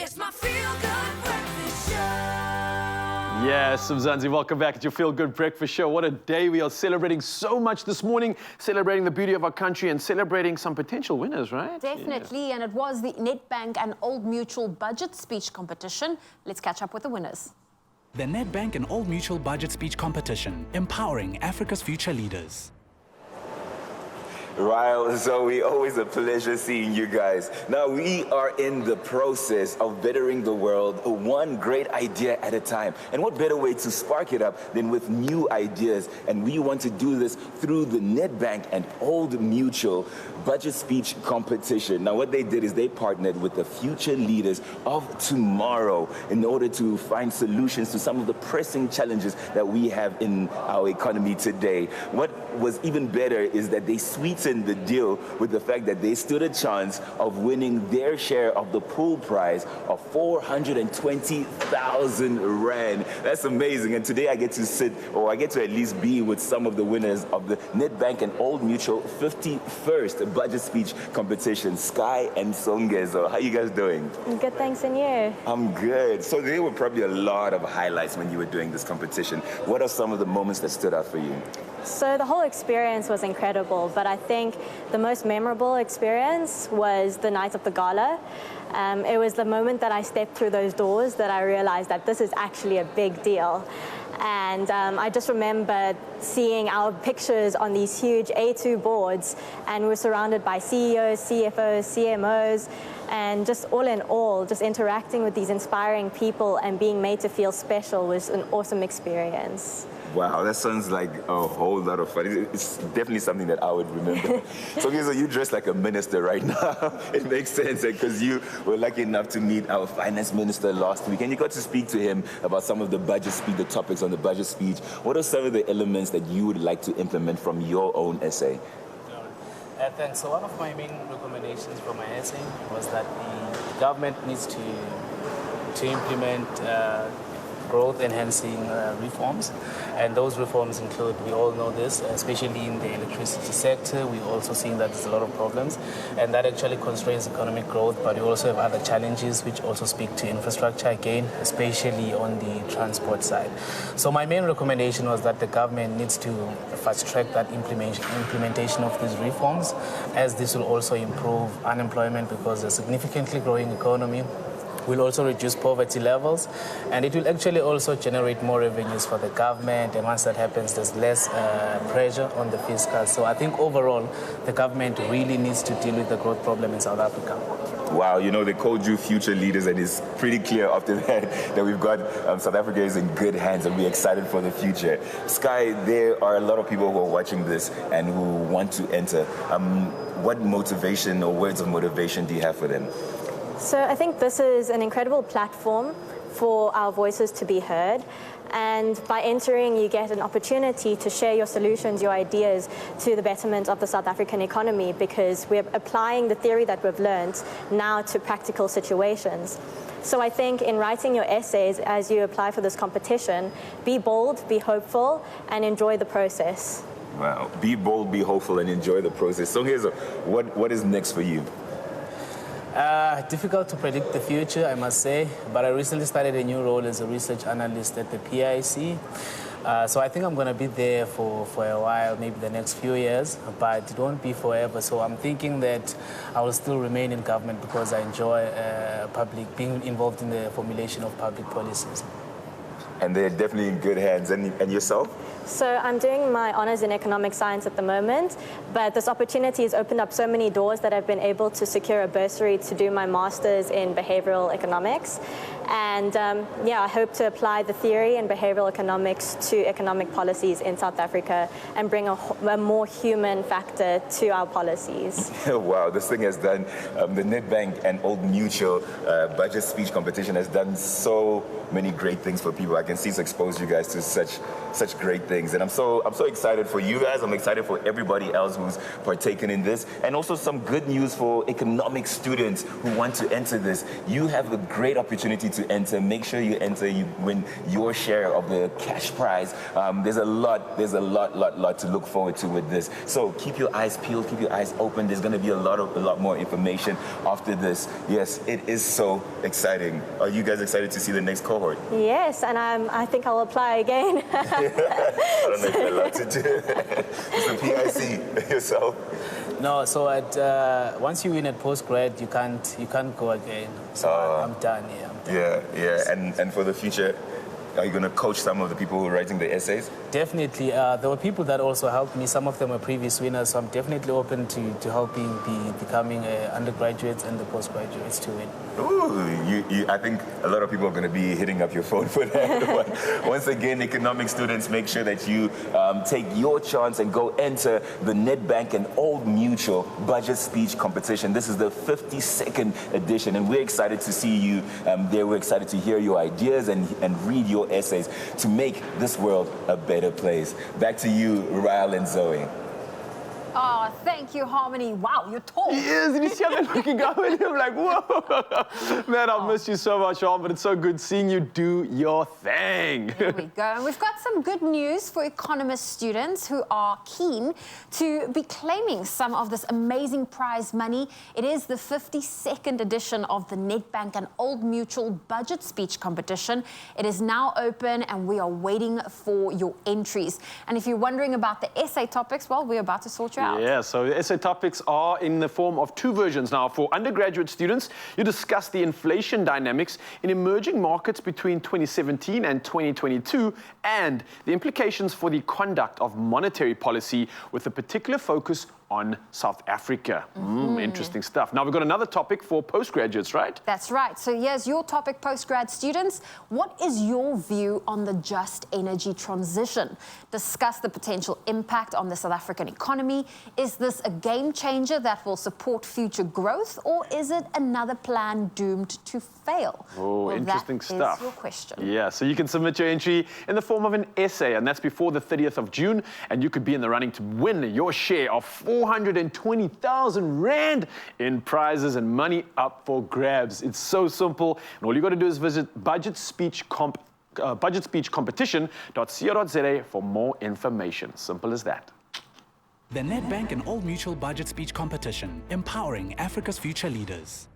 It's my feel-good breakfast show. Yes, Mzansi, welcome back to your Feel Good Breakfast Show. What a day. We are celebrating so much this morning, celebrating the beauty of our country and celebrating some potential winners, right? Definitely, and it was the Nedbank and Old Mutual budget speech competition. Let's catch up with the winners. The Nedbank and Old Mutual budget speech competition, empowering Africa's future leaders. Ryle, Zoe, always a pleasure seeing you guys. Now, we are in the process of bettering the world one great idea at a time. And what better way to spark it up than with new ideas? And we want to do this through the Nedbank and Old Mutual budget speech competition. Now, what they did is they partnered with the future leaders of tomorrow in order to find solutions to some of the pressing challenges that we have in our economy today. What was even better is that they sweetened the deal with the fact that they stood a chance of winning their share of the pool prize of 420,000 Rand. That's amazing. And today I get to sit, or I get to at least be with some of the winners of the Nedbank and Old Mutual 51st budget speech competition, Sky and Songezo. How you guys doing? Good, thanks, and you? I'm good. So there were probably a lot of highlights when you were doing this competition. What are some of the moments that stood out for you? So the whole experience was incredible, but I think the most memorable experience was the night of the gala. It was the moment that I stepped through those doors that I realized that this is actually a big deal. And I just remember seeing our pictures on these huge A2 boards, and we're surrounded by CEOs, CFOs, CMOs, and just all in all, just interacting with these inspiring people and being made to feel special was an awesome experience. Wow, that sounds like a whole lot of fun. It's definitely something that I would remember. So you dress like a minister right now. It makes sense because you were lucky enough to meet our finance minister last week, and you got to speak to him about some of the budget speech, the topics on the budget speech. What are some of the elements that you would like to implement from your own essay? Thanks. So one of my main recommendations from my essay was that the government needs to implement growth-enhancing reforms, and those reforms include, we all know this, especially in the electricity sector, we're also seeing that there's a lot of problems, and that actually constrains economic growth, but we also have other challenges which also speak to infrastructure again, especially on the transport side. So my main recommendation was that the government needs to fast-track that implementation of these reforms, as this will also improve unemployment because a significantly growing economy will also reduce poverty levels, and it will actually also generate more revenues for the government, and once that happens, there's less pressure on the fiscal. So I think overall, the government really needs to deal with the growth problem in South Africa. Wow, they called you future leaders, and it's pretty clear after that we've got South Africa is in good hands, and we're excited for the future. Sky, there are a lot of people who are watching this and who want to enter. What motivation or words of motivation do you have for them? So I think this is an incredible platform for our voices to be heard. And by entering, you get an opportunity to share your solutions, your ideas to the betterment of the South African economy, because we're applying the theory that we've learned now to practical situations. So I think in writing your essays as you apply for this competition, be bold, be hopeful, and enjoy the process. Wow, be bold, be hopeful, and enjoy the process. So here's what is next for you? Difficult to predict the future, I must say, but I recently started a new role as a research analyst at the PIC. So I think I'm going to be there for a while, maybe the next few years, but it won't be forever. So I'm thinking that I will still remain in government because I enjoy being involved in the formulation of public policies. And they're definitely in good hands. And yourself? So I'm doing my honors in economic science at the moment, but this opportunity has opened up so many doors that I've been able to secure a bursary to do my master's in behavioral economics. And I hope to apply the theory in behavioral economics to economic policies in South Africa and bring a more human factor to our policies. Wow, this thing has done, the Nedbank and Old Mutual budget speech competition has done so many great things for people. I can see it's exposed you guys to such great things. And I'm so excited for you guys. I'm excited for everybody else who's partaken in this. And also some good news for economic students who want to enter this. You have a great opportunity to enter. Make sure you enter, you win your share of the cash prize. There's a lot to look forward to with this. So keep your eyes peeled, keep your eyes open. There's going to be a lot more information after this. Yes, it is so exciting. Are you guys excited to see the next cohort? Yes, and I think I'll apply again. I don't know if you're allowed to do it. It's the PIC yourself. No, so once you win at postgrad, you can't go again. So I'm done. Yeah, I'm done. Yeah. And for the future, are you going to coach some of the people who are writing the essays? Definitely. There were people that also helped me. Some of them are previous winners, so I'm definitely open to helping becoming undergraduates and the postgraduates to win. Ooh, I think a lot of people are going to be hitting up your phone for that. Once again, economic students, make sure that you take your chance and go enter the Nedbank and Old Mutual Budget Speech Competition. This is the 52nd edition, and we're excited to see you there. We're excited to hear your ideas and read your essays to make this world a better place. Back to you, Ryle and Zoe. Oh, thank you, Harmony. Wow, you're tall. He is, and you see how they're looking up at him like, whoa. Man, I've missed you so much, Harm, but it's so good seeing you do your thing. There we go. And we've got some good news for economist students who are keen to be claiming some of this amazing prize money. It is the 52nd edition of the Nedbank and Old Mutual Budget Speech Competition. It is now open, and we are waiting for your entries. And if you're wondering about the essay topics, well, we're about to sort you out. Yeah, so the essay topics are in the form of two versions now. For undergraduate students, you discuss the inflation dynamics in emerging markets between 2017 and 2022 and the implications for the conduct of monetary policy with a particular focus on South Africa. Interesting stuff. Now, we've got another topic for postgraduates, right? That's right. So here's your topic, postgrad students. What is your view on the just energy transition? Discuss the potential impact on the South African economy. Is this a game changer that will support future growth, or is it another plan doomed to fail? Oh, well, interesting that stuff. is your question. Yeah, so you can submit your entry in the form of an essay, and that's before the 30th of June, and you could be in the running to win your share of 420,000 Rand in prizes and money up for grabs. It's so simple, and all you got to do is visit budgetspeechcompetition.co.za for more information. Simple as that. The Nedbank and Old Mutual Budget Speech Competition, empowering Africa's future leaders.